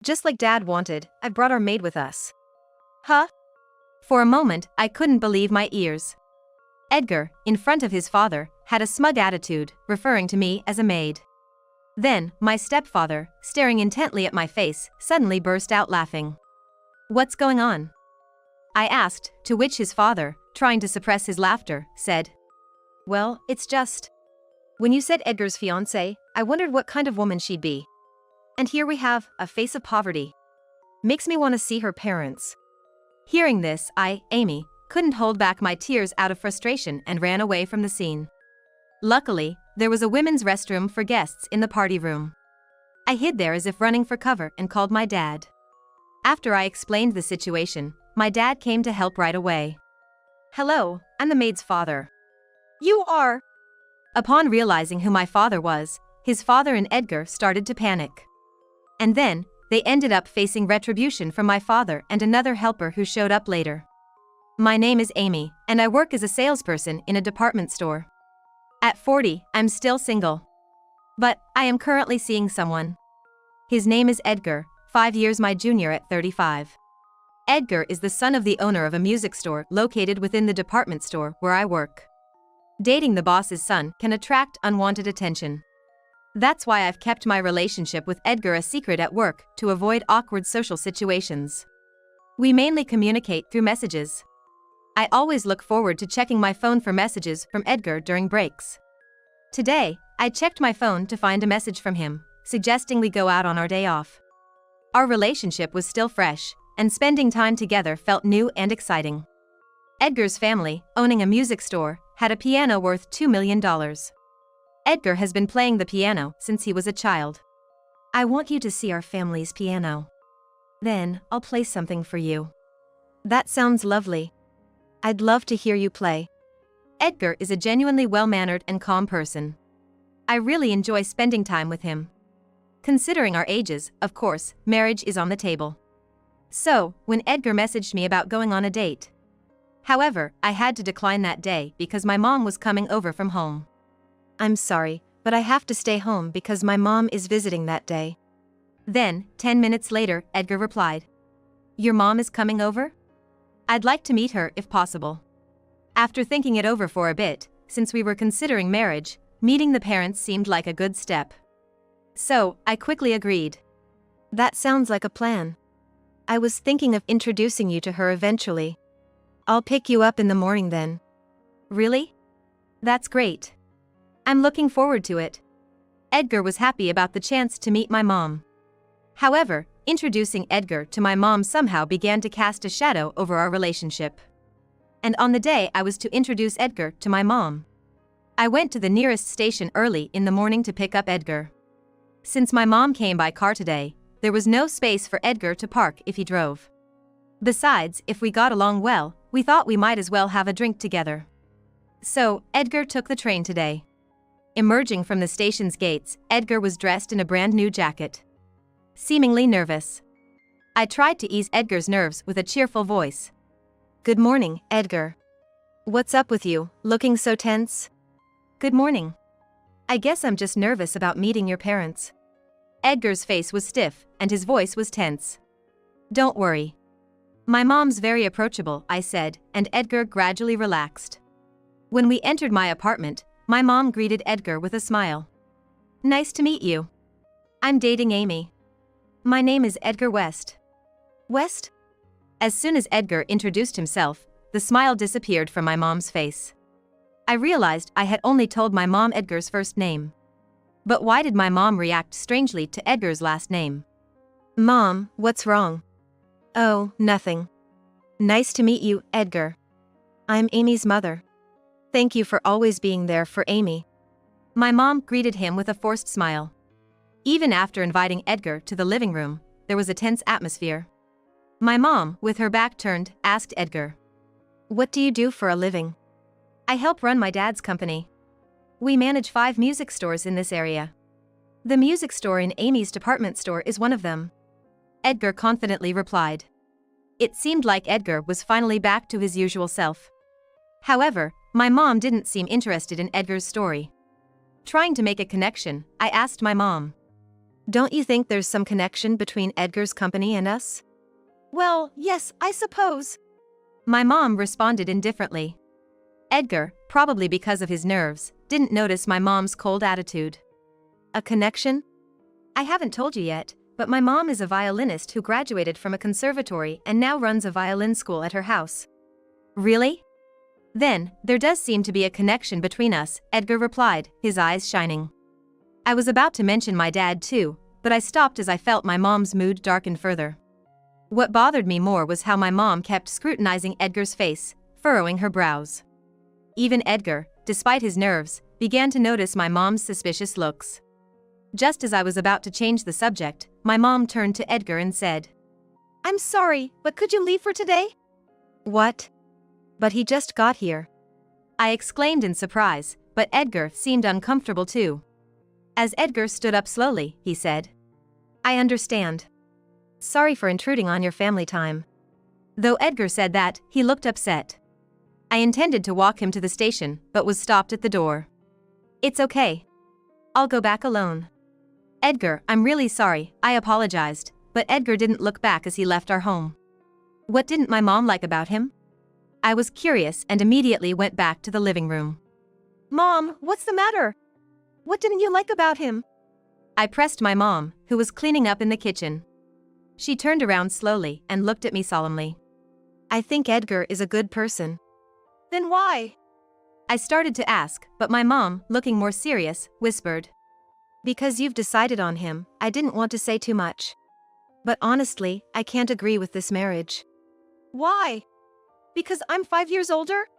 Just like Dad wanted, I brought our maid with us. Huh? For a moment, I couldn't believe my ears. Edgar, in front of his father, had a smug attitude, referring to me as a maid. Then, my stepfather, staring intently at my face, suddenly burst out laughing. "What's going on?" I asked, to which his father, trying to suppress his laughter, said, "Well, it's just. When you said Edgar's fiance, I wondered what kind of woman she'd be. And here we have, a face of poverty. Makes me want to see her parents." Hearing this, Amy, couldn't hold back my tears out of frustration and ran away from the scene. Luckily, there was a women's restroom for guests in the party room. I hid there as if running for cover and called my dad. After I explained the situation, my dad came to help right away. "Hello, I'm the maid's father." "You are?" Upon realizing who my father was, his father and Edgar started to panic. And then, they ended up facing retribution from my father and another helper who showed up later. "My name is Amy, and I work as a salesperson in a department store. At 40, I'm still single. But, I am currently seeing someone. His name is Edgar, 5 years my junior at 35. Edgar is the son of the owner of a music store located within the department store where I work. Dating the boss's son can attract unwanted attention. That's why I've kept my relationship with Edgar a secret at work to avoid awkward social situations. We mainly communicate through messages. I always look forward to checking my phone for messages from Edgar during breaks. Today, I checked my phone to find a message from him, suggesting we go out on our day off. Our relationship was still fresh, and spending time together felt new and exciting. Edgar's family, owning a music store, had a piano worth $2 million. Edgar has been playing the piano since he was a child. "I want you to see our family's piano. Then, I'll play something for you." "That sounds lovely. I'd love to hear you play." Edgar is a genuinely well-mannered and calm person. I really enjoy spending time with him. Considering our ages, of course, marriage is on the table. So, when Edgar messaged me about going on a date. However, I had to decline that day because my mom was coming over from home. "I'm sorry, but I have to stay home because my mom is visiting that day." Then, 10 minutes later, Edgar replied, "Your mom is coming over? I'd like to meet her if possible." After thinking it over for a bit, since we were considering marriage, meeting the parents seemed like a good step. So, I quickly agreed. "That sounds like a plan. I was thinking of introducing you to her eventually. I'll pick you up in the morning then." "Really? That's great. I'm looking forward to it." Edgar was happy about the chance to meet my mom. However, introducing Edgar to my mom somehow began to cast a shadow over our relationship. And on the day I was to introduce Edgar to my mom, I went to the nearest station early in the morning to pick up Edgar. Since my mom came by car today, there was no space for Edgar to park if he drove. Besides, if we got along well, we thought we might as well have a drink together. So, Edgar took the train today. Emerging from the station's gates, Edgar was dressed in a brand new jacket. Seemingly nervous. I tried to ease Edgar's nerves with a cheerful voice. "Good morning, Edgar. What's up with you, looking so tense?" "Good morning. I guess I'm just nervous about meeting your parents." Edgar's face was stiff, and his voice was tense. "Don't worry. My mom's very approachable," I said, and Edgar gradually relaxed. When we entered my apartment, my mom greeted Edgar with a smile. "Nice to meet you. I'm dating Amy. My name is Edgar West." "West?" As soon as Edgar introduced himself, the smile disappeared from my mom's face. I realized I had only told my mom Edgar's first name. But why did my mom react strangely to Edgar's last name? "Mom, what's wrong?" "Oh, nothing. Nice to meet you, Edgar. I'm Amy's mother. Thank you for always being there for Amy." My mom greeted him with a forced smile. Even after inviting Edgar to the living room, there was a tense atmosphere. My mom, with her back turned, asked Edgar, "What do you do for a living?" "I help run my dad's company. We manage 5 music stores in this area. The music store in Amy's department store is one of them," Edgar confidently replied. It seemed like Edgar was finally back to his usual self. However, my mom didn't seem interested in Edgar's story. Trying to make a connection, I asked my mom, Don't you think there's some connection between Edgar's company and us? Well, yes, I suppose. My mom responded indifferently. Edgar, probably because of his nerves, didn't notice my mom's cold attitude. A connection? I haven't told you yet, but my mom is a violinist who graduated from a conservatory and now runs a violin school at her house. Really? Then, there does seem to be a connection between us, Edgar replied, his eyes shining. I was about to mention my dad too, but I stopped as I felt my mom's mood darken further. What bothered me more was how my mom kept scrutinizing Edgar's face, furrowing her brows. Even Edgar, despite his nerves, began to notice my mom's suspicious looks. Just as I was about to change the subject, my mom turned to Edgar and said, "I'm sorry, but could you leave for today?" What? But he just got here. I exclaimed in surprise, but Edgar seemed uncomfortable too. As Edgar stood up slowly, he said, "I understand. Sorry for intruding on your family time." Though Edgar said that, he looked upset. I intended to walk him to the station, but was stopped at the door. "It's okay. I'll go back alone." "Edgar, I'm really sorry," I apologized, but Edgar didn't look back as he left our home. What didn't my mom like about him? I was curious and immediately went back to the living room. "Mom, what's the matter? What didn't you like about him?" I pressed my mom, who was cleaning up in the kitchen. She turned around slowly and looked at me solemnly. "I think Edgar is a good person." "Then why?" I started to ask, but my mom, looking more serious, whispered, "Because you've decided on him, I didn't want to say too much. But honestly, I can't agree with this marriage." "Why? Because I'm 5 years older?"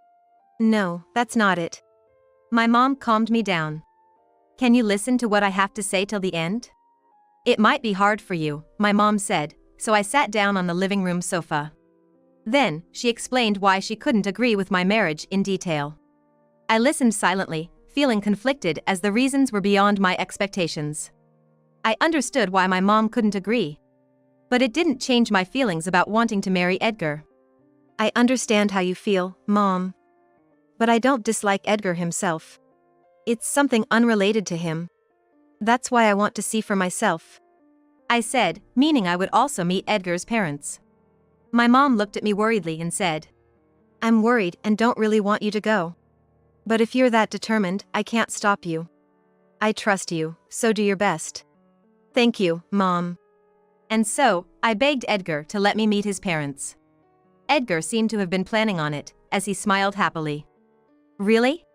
"No, that's not it." My mom calmed me down. "Can you listen to what I have to say till the end?" "It might be hard for you," my mom said, so I sat down on the living room sofa. Then, she explained why she couldn't agree with my marriage in detail. I listened silently, feeling conflicted as the reasons were beyond my expectations. I understood why my mom couldn't agree. But it didn't change my feelings about wanting to marry Edgar. "I understand how you feel, Mom. But I don't dislike Edgar himself. It's something unrelated to him. That's why I want to see for myself," I said, meaning I would also meet Edgar's parents. My mom looked at me worriedly and said, "I'm worried and don't really want you to go. But if you're that determined, I can't stop you. I trust you, so do your best." "Thank you, Mom." And so, I begged Edgar to let me meet his parents. Edgar seemed to have been planning on it, as he smiled happily. "Really?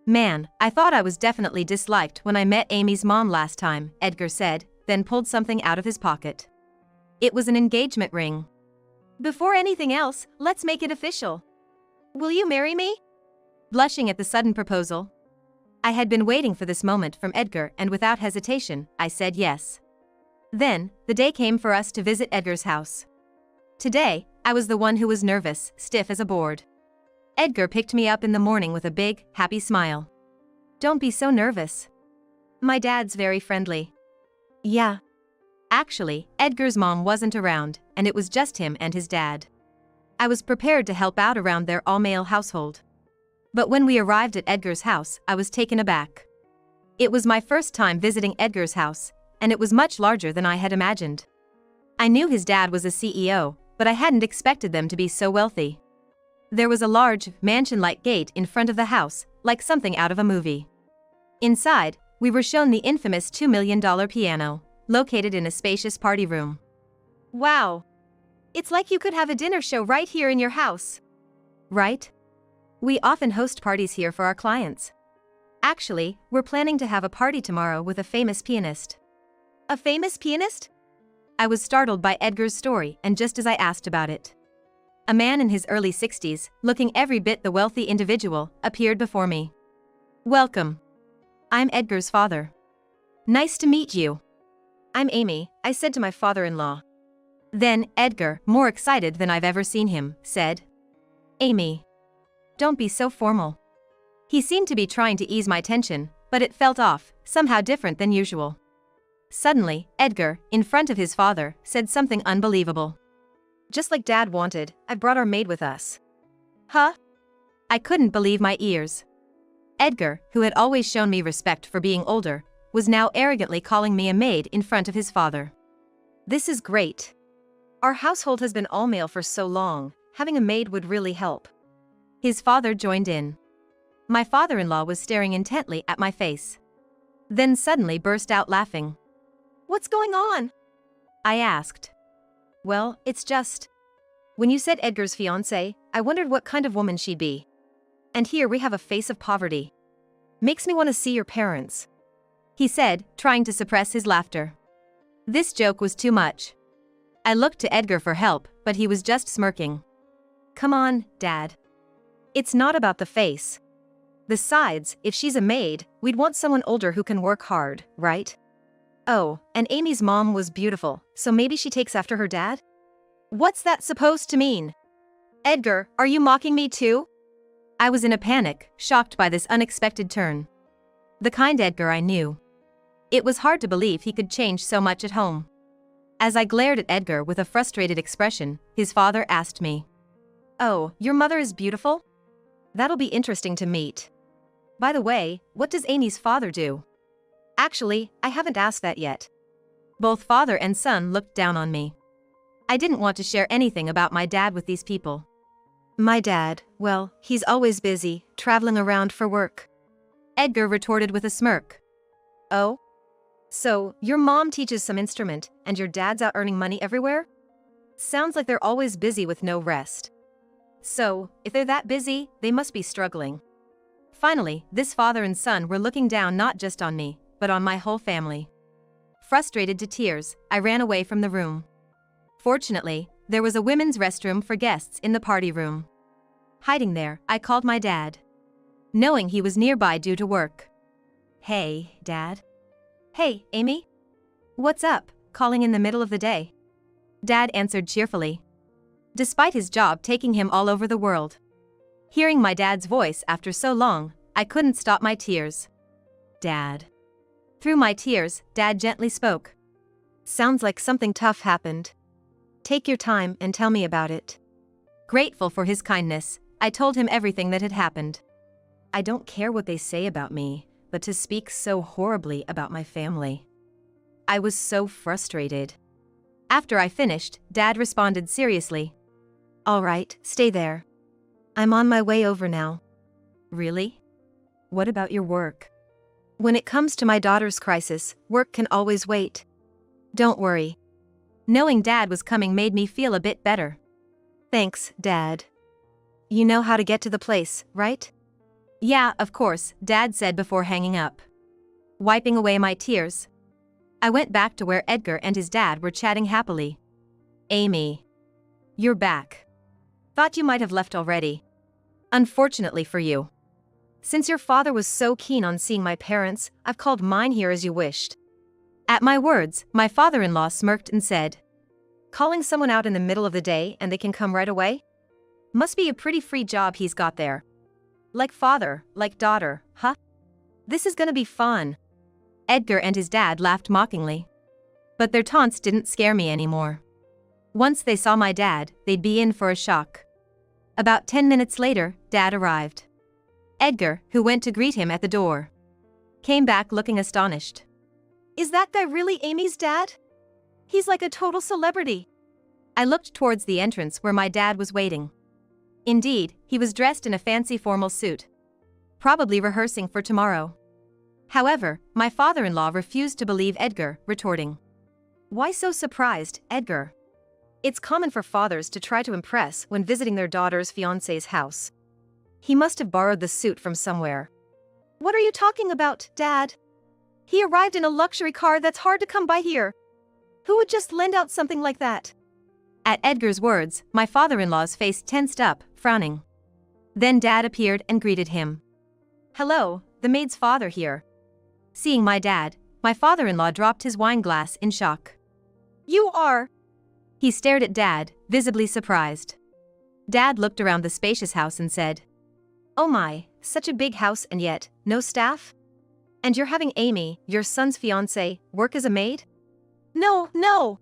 Man, I thought I was definitely disliked when I met Amy's mom last time," Edgar said, then pulled something out of his pocket. It was an engagement ring. "Before anything else, let's make it official. Will you marry me?" Blushing at the sudden proposal. I had been waiting for this moment from Edgar, and without hesitation, I said yes. Then, the day came for us to visit Edgar's house. Today, I was the one who was nervous, stiff as a board. Edgar picked me up in the morning with a big, happy smile. "Don't be so nervous. My dad's very friendly." "Yeah." Actually, Edgar's mom wasn't around, and it was just him and his dad. I was prepared to help out around their all-male household. But when we arrived at Edgar's house, I was taken aback. It was my first time visiting Edgar's house, and it was much larger than I had imagined. I knew his dad was a CEO, but I hadn't expected them to be so wealthy. There was a large, mansion-like gate in front of the house, like something out of a movie. Inside, we were shown the infamous $2 million piano, located in a spacious party room. "Wow. It's like you could have a dinner show right here in your house." "Right? We often host parties here for our clients. Actually, we're planning to have a party tomorrow with a famous pianist." "A famous pianist?" I was startled by Edgar's story, and just as I asked about it, a man in his early 60s, looking every bit the wealthy individual, appeared before me. "Welcome. I'm Edgar's father." "Nice to meet you." "I'm Amy," I said to my father-in-law. Then, Edgar, more excited than I've ever seen him, said, "Amy, don't be so formal." He seemed to be trying to ease my tension, but it felt off, somehow different than usual. Suddenly, Edgar, in front of his father, said something unbelievable. "Just like Dad wanted, I brought our maid with us." "Huh?" I couldn't believe my ears. Edgar, who had always shown me respect for being older, was now arrogantly calling me a maid in front of his father. This is great. Our household has been all male for so long, having a maid would really help. His father joined in. My father-in-law was staring intently at my face. Then suddenly burst out laughing. What's going on? I asked. Well, it's just. When you said Edgar's fiance, I wondered what kind of woman she'd be. And here we have a face of poverty. Makes me want to see your parents. He said, trying to suppress his laughter. This joke was too much. I looked to Edgar for help, but he was just smirking. Come on, Dad. It's not about the face. Besides, if she's a maid, we'd want someone older who can work hard, right? Oh, and Amy's mom was beautiful, so maybe she takes after her dad? What's that supposed to mean? Edgar, are you mocking me too? I was in a panic, shocked by this unexpected turn. The kind Edgar I knew. It was hard to believe he could change so much at home. As I glared at Edgar with a frustrated expression, his father asked me. Oh, your mother is beautiful? That'll be interesting to meet. By the way, what does Amy's father do? Actually, I haven't asked that yet. Both father and son looked down on me. I didn't want to share anything about my dad with these people. My dad, well, he's always busy, traveling around for work. Edgar retorted with a smirk. Oh? So, your mom teaches some instrument, and your dad's out earning money everywhere? Sounds like they're always busy with no rest. So, if they're that busy, they must be struggling. Finally, this father and son were looking down not just on me, but on my whole family. Frustrated to tears, I ran away from the room. Fortunately, there was a women's restroom for guests in the party room. Hiding there, I called my dad. Knowing he was nearby due to work. Hey, Dad. Hey, Amy? What's up, calling in the middle of the day? Dad answered cheerfully. Despite his job taking him all over the world. Hearing my dad's voice after so long, I couldn't stop my tears. Dad. Through my tears, Dad gently spoke. Sounds like something tough happened. Take your time and tell me about it. Grateful for his kindness, I told him everything that had happened. I don't care what they say about me, but to speak so horribly about my family. I was so frustrated. After I finished, Dad responded seriously. All right, stay there. I'm on my way over now. Really? What about your work? When it comes to my daughter's crisis, work can always wait. Don't worry. Knowing Dad was coming made me feel a bit better. Thanks, Dad. You know how to get to the place, right? Yeah, of course, Dad said before hanging up. Wiping away my tears, I went back to where Edgar and his dad were chatting happily. Amy. You're back. Thought you might have left already. Unfortunately for you. Since your father was so keen on seeing my parents, I've called mine here as you wished. At my words, my father-in-law smirked and said, calling someone out in the middle of the day and they can come right away? Must be a pretty free job he's got there. Like father, like daughter, huh? This is gonna be fun. Edgar and his dad laughed mockingly. But their taunts didn't scare me anymore. Once they saw my dad, they'd be in for a shock. About 10 minutes later, Dad arrived. Edgar, who went to greet him at the door, came back looking astonished. Is that guy really Amy's dad? He's like a total celebrity. I looked towards the entrance where my dad was waiting. Indeed, he was dressed in a fancy formal suit. Probably rehearsing for tomorrow. However, my father-in-law refused to believe Edgar, retorting. Why so surprised, Edgar? It's common for fathers to try to impress when visiting their daughter's fiance's house. He must have borrowed the suit from somewhere. What are you talking about, Dad? He arrived in a luxury car that's hard to come by here. Who would just lend out something like that? At Edgar's words, my father-in-law's face tensed up, frowning. Then Dad appeared and greeted him. Hello, the maid's father here. Seeing my dad, my father-in-law dropped his wine glass in shock. You are? He stared at Dad, visibly surprised. Dad looked around the spacious house and said, Oh my, such a big house and yet, no staff? And you're having Amy, your son's fiancée, work as a maid? No.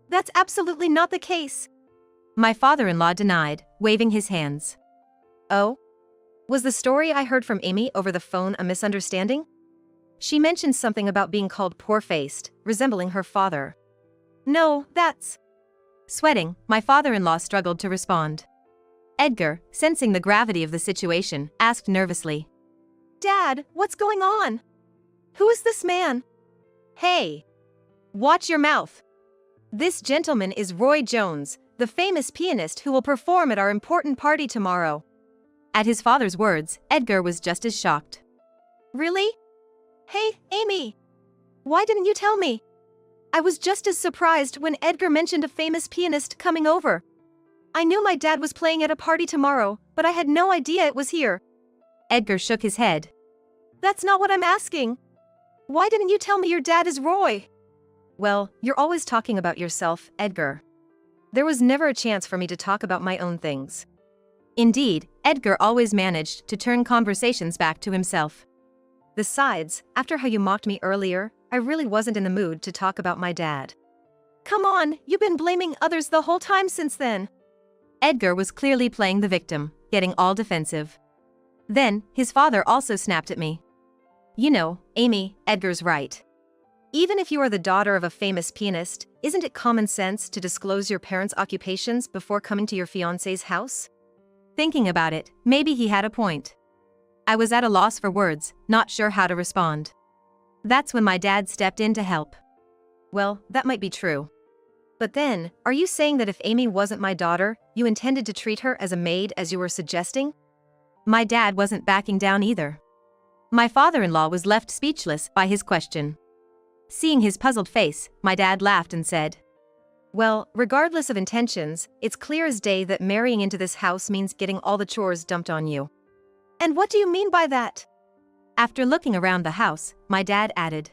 That's absolutely not the case. My father-in-law denied, waving his hands. Oh? Was the story I heard from Amy over the phone a misunderstanding? She mentioned something about being called poor-faced, resembling her father. No, that's... Sweating, my father-in-law struggled to respond. Edgar, sensing the gravity of the situation, asked nervously. Dad, what's going on? Who is this man? Hey! Watch your mouth! This gentleman is Roy Jones, the famous pianist who will perform at our important party tomorrow. At his father's words, Edgar was just as shocked. Really? Hey, Amy! Why didn't you tell me? I was just as surprised when Edgar mentioned a famous pianist coming over. I knew my dad was playing at a party tomorrow, but I had no idea it was here. Edgar shook his head. That's not what I'm asking. Why didn't you tell me your dad is Roy? Well, you're always talking about yourself, Edgar. There was never a chance for me to talk about my own things. Indeed, Edgar always managed to turn conversations back to himself. Besides, after how you mocked me earlier, I really wasn't in the mood to talk about my dad. Come on, you've been blaming others the whole time since then. Edgar was clearly playing the victim, getting all defensive. Then, his father also snapped at me. You know, Amy, Edgar's right. Even if you are the daughter of a famous pianist, isn't it common sense to disclose your parents' occupations before coming to your fiance's house? Thinking about it, maybe he had a point. I was at a loss for words, not sure how to respond. That's when my dad stepped in to help. Well, that might be true. But then, are you saying that if Amy wasn't my daughter, you intended to treat her as a maid as you were suggesting? My dad wasn't backing down either. My father-in-law was left speechless by his question. Seeing his puzzled face, my dad laughed and said, Well, regardless of intentions, it's clear as day that marrying into this house means getting all the chores dumped on you. And what do you mean by that? After looking around the house, my dad added,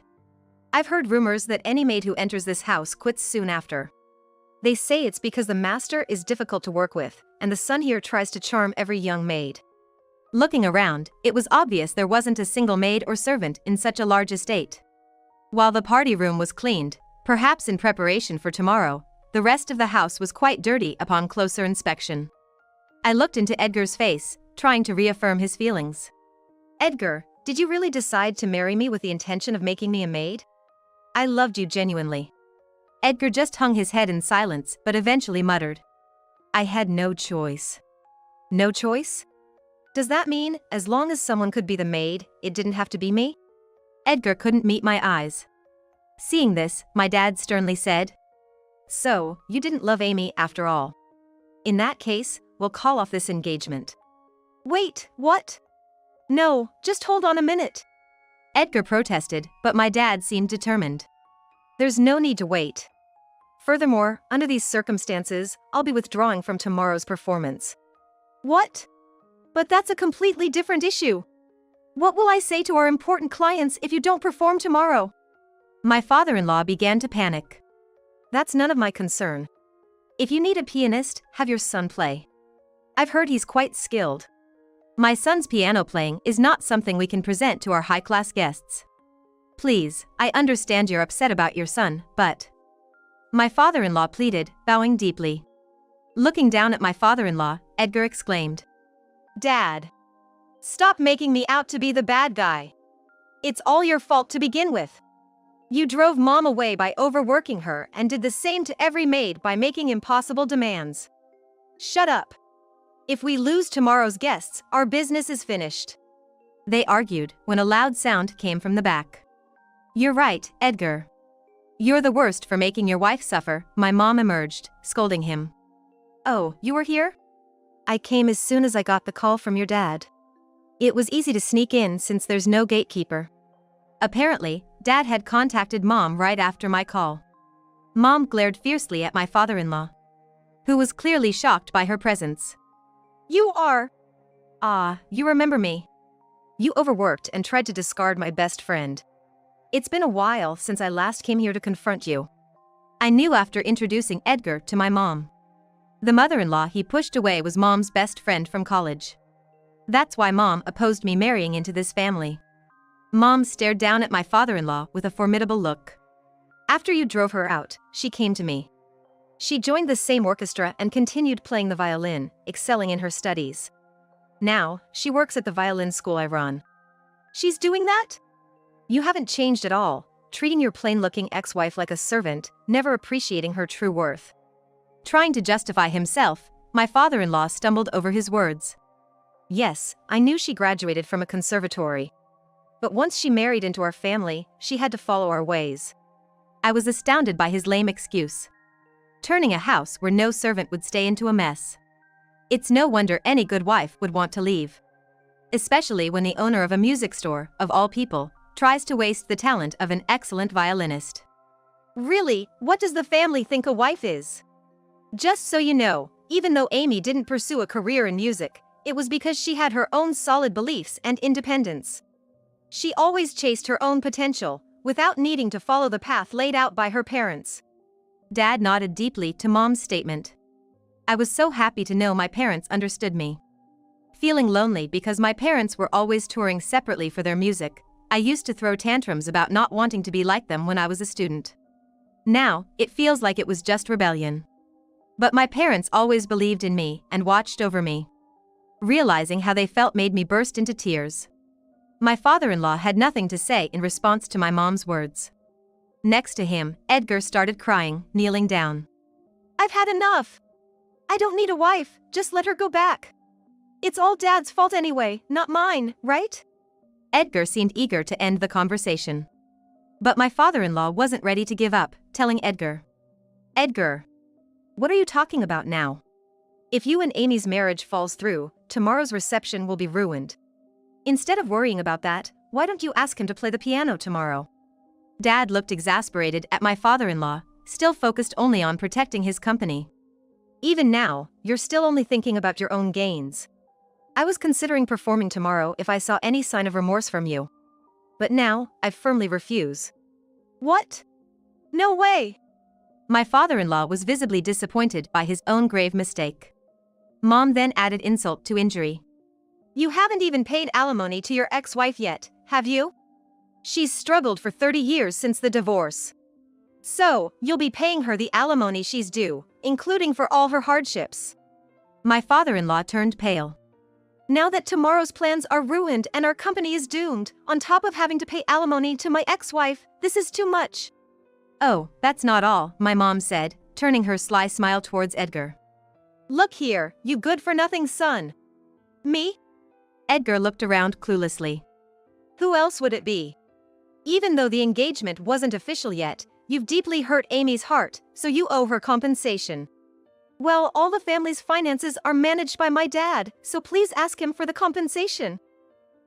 I've heard rumors that any maid who enters this house quits soon after. They say it's because the master is difficult to work with, and the son here tries to charm every young maid. Looking around, it was obvious there wasn't a single maid or servant in such a large estate. While the party room was cleaned, perhaps in preparation for tomorrow, the rest of the house was quite dirty upon closer inspection. I looked into Edgar's face, trying to reaffirm his feelings. Edgar, did you really decide to marry me with the intention of making me a maid? I loved you genuinely. Edgar just hung his head in silence but eventually muttered. I had no choice. No choice? Does that mean, as long as someone could be the maid, it didn't have to be me? Edgar couldn't meet my eyes. Seeing this, my dad sternly said, So, you didn't love Amy after all. In that case, we'll call off this engagement. Wait, what? No, just hold on a minute. Edgar protested, but my dad seemed determined. There's no need to wait. Furthermore, under these circumstances, I'll be withdrawing from tomorrow's performance. What? But that's a completely different issue. What will I say to our important clients if you don't perform tomorrow? My father-in-law began to panic. That's none of my concern. If you need a pianist, have your son play. I've heard he's quite skilled. My son's piano playing is not something we can present to our high-class guests. Please, I understand you're upset about your son, but... My father-in-law pleaded, bowing deeply. Looking down at my father-in-law, Edgar exclaimed, Dad! Stop making me out to be the bad guy. It's all your fault to begin with. You drove Mom away by overworking her and did the same to every maid by making impossible demands. Shut up. If we lose tomorrow's guests, our business is finished. They argued when a loud sound came from the back. You're right, Edgar. You're the worst for making your wife suffer, my mom emerged, scolding him. Oh, you were here? I came as soon as I got the call from your dad. It was easy to sneak in since there's no gatekeeper. Apparently, Dad had contacted Mom right after my call. Mom glared fiercely at my father-in-law, who was clearly shocked by her presence. You are... Ah, you remember me. You overworked and tried to discard my best friend. It's been a while since I last came here to confront you. I knew after introducing Edgar to my mom. The mother-in-law he pushed away was Mom's best friend from college. That's why Mom opposed me marrying into this family. Mom stared down at my father-in-law with a formidable look. After you drove her out, she came to me. She joined the same orchestra and continued playing the violin, excelling in her studies. Now, she works at the violin school I run. She's doing that? You haven't changed at all, treating your plain-looking ex-wife like a servant, never appreciating her true worth. Trying to justify himself, my father-in-law stumbled over his words. Yes, I knew she graduated from a conservatory. But once she married into our family, she had to follow our ways. I was astounded by his lame excuse. Turning a house where no servant would stay into a mess. It's no wonder any good wife would want to leave. Especially when the owner of a music store, of all people, tries to waste the talent of an excellent violinist. Really, what does the family think a wife is? Just so you know, even though Amy didn't pursue a career in music, it was because she had her own solid beliefs and independence. She always chased her own potential, without needing to follow the path laid out by her parents. Dad nodded deeply to Mom's statement. I was so happy to know my parents understood me. Feeling lonely because my parents were always touring separately for their music, I used to throw tantrums about not wanting to be like them when I was a student. Now, it feels like it was just rebellion. But my parents always believed in me and watched over me. Realizing how they felt made me burst into tears. My father-in-law had nothing to say in response to my mom's words. Next to him, Edgar started crying, kneeling down. I've had enough. I don't need a wife, just let her go back. It's all Dad's fault anyway, not mine, right? Edgar seemed eager to end the conversation. But my father-in-law wasn't ready to give up, telling Edgar. Edgar, what are you talking about now? If you and Amy's marriage falls through, tomorrow's reception will be ruined. Instead of worrying about that, why don't you ask him to play the piano tomorrow? Dad looked exasperated at my father-in-law, still focused only on protecting his company. Even now, you're still only thinking about your own gains. I was considering performing tomorrow if I saw any sign of remorse from you. But now, I firmly refuse. What? No way! My father-in-law was visibly disappointed by his own grave mistake. Mom then added insult to injury. You haven't even paid alimony to your ex-wife yet, have you? She's struggled for 30 years since the divorce. So, you'll be paying her the alimony she's due, including for all her hardships. My father-in-law turned pale. Now that tomorrow's plans are ruined and our company is doomed, on top of having to pay alimony to my ex-wife, this is too much. Oh, that's not all, my mom said, turning her sly smile towards Edgar. Look here, you good-for-nothing son. Me? Edgar looked around cluelessly. Who else would it be? Even though the engagement wasn't official yet, you've deeply hurt Amy's heart, so you owe her compensation. Well, all the family's finances are managed by my dad, so please ask him for the compensation.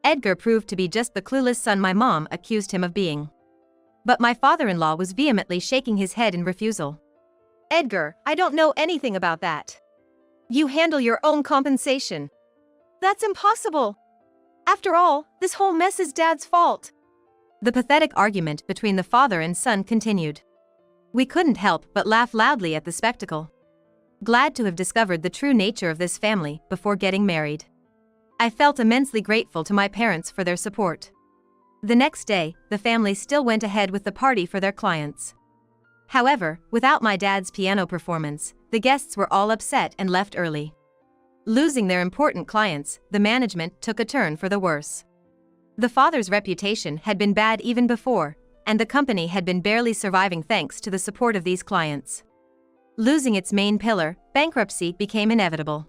Edgar proved to be just the clueless son my mom accused him of being. But my father-in-law was vehemently shaking his head in refusal. Edgar, I don't know anything about that. You handle your own compensation. That's impossible. After all, this whole mess is Dad's fault. The pathetic argument between the father and son continued. We couldn't help but laugh loudly at the spectacle. Glad to have discovered the true nature of this family before getting married. I felt immensely grateful to my parents for their support. The next day, the family still went ahead with the party for their clients. However, without my dad's piano performance, the guests were all upset and left early. Losing their important clients, the management took a turn for the worse. The father's reputation had been bad even before, and the company had been barely surviving thanks to the support of these clients. Losing its main pillar, bankruptcy became inevitable.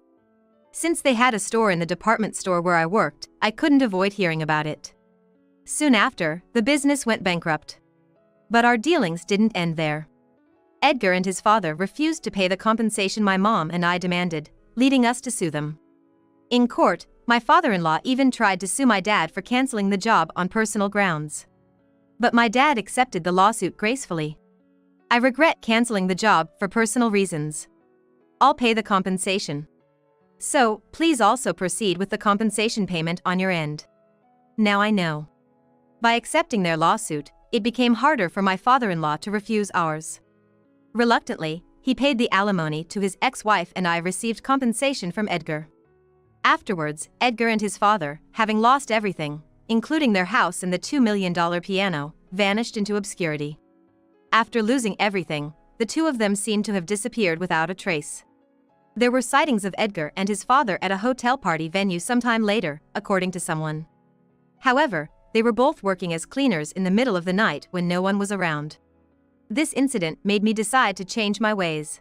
Since they had a store in the department store where I worked, I couldn't avoid hearing about it. Soon after, the business went bankrupt. But our dealings didn't end there. Edgar and his father refused to pay the compensation my mom and I demanded, leading us to sue them. In court, my father-in-law even tried to sue my dad for canceling the job on personal grounds. But my dad accepted the lawsuit gracefully. I regret canceling the job for personal reasons. I'll pay the compensation. So, please also proceed with the compensation payment on your end. Now I know. By accepting their lawsuit, it became harder for my father-in-law to refuse ours. Reluctantly, he paid the alimony to his ex-wife and I received compensation from Edgar. Afterwards, Edgar and his father, having lost everything, including their house and the $2 million piano, vanished into obscurity. After losing everything, the two of them seemed to have disappeared without a trace. There were sightings of Edgar and his father at a hotel party venue sometime later, according to someone. However, They were both working as cleaners in the middle of the night when no one was around. This incident made me decide to change my ways.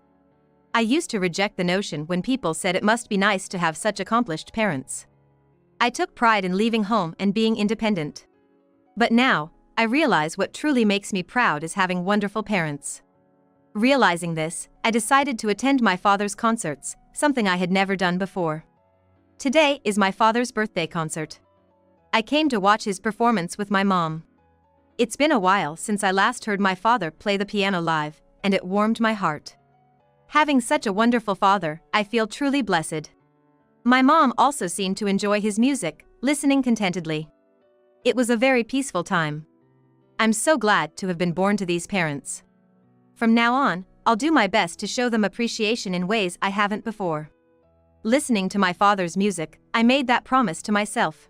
I used to reject the notion when people said it must be nice to have such accomplished parents. I took pride in leaving home and being independent. But now, I realize what truly makes me proud is having wonderful parents. Realizing this, I decided to attend my father's concerts, something I had never done before. Today is my father's birthday concert. I came to watch his performance with my mom. It's been a while since I last heard my father play the piano live, and it warmed my heart. Having such a wonderful father, I feel truly blessed. My mom also seemed to enjoy his music, listening contentedly. It was a very peaceful time. I'm so glad to have been born to these parents. From now on, I'll do my best to show them appreciation in ways I haven't before. Listening to my father's music, I made that promise to myself.